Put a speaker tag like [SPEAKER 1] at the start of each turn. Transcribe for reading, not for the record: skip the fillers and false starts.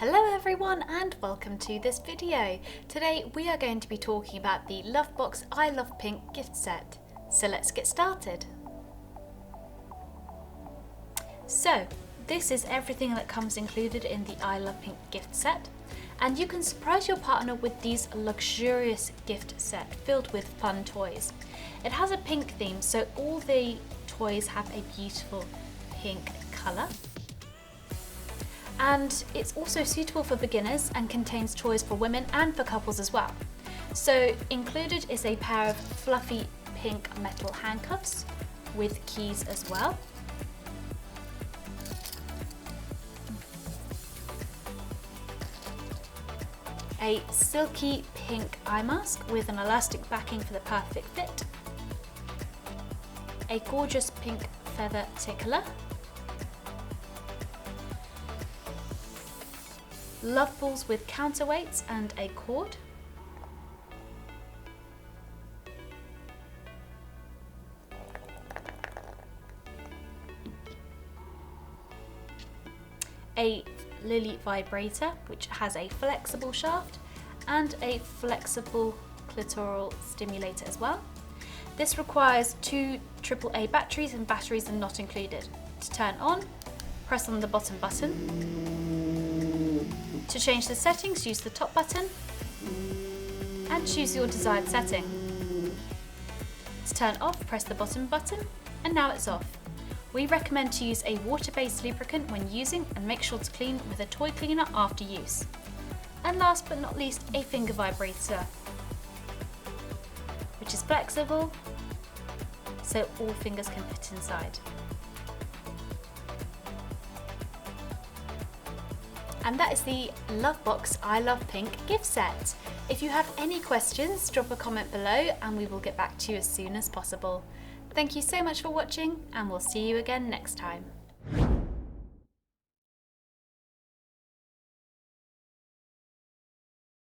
[SPEAKER 1] Hello everyone and welcome to this video. Today we are going to be talking about the LoveBoxxx I Love Pink gift set. So let's get started. So this is everything that comes included in the I Love Pink gift set, and you can surprise your partner with these luxurious gift set filled with fun toys. It has a pink theme, so all the toys have a beautiful pink colour. And it's also suitable for beginners and contains toys for women and for couples as well. So included is a pair of fluffy pink metal handcuffs with keys as well. A silky pink eye mask with an elastic backing for the perfect fit. A gorgeous pink feather tickler. Love balls with counterweights and a cord. A lily vibrator which has a flexible shaft and a flexible clitoral stimulator as well. This requires two AAA batteries and batteries are not included. To turn on, press on the bottom button. To change the settings, use the top button and choose your desired setting. To turn off, press the bottom button and now it's off. We recommend to use a water-based lubricant when using and make sure to clean with a toy cleaner after use. And last but not least, a finger vibrator, which is flexible so all fingers can fit inside. And that is the LoveBoxxx I Love Pink gift set. If you have any questions, drop a comment below and we will get back to you as soon as possible. Thank you so much for watching and we'll see you again next time.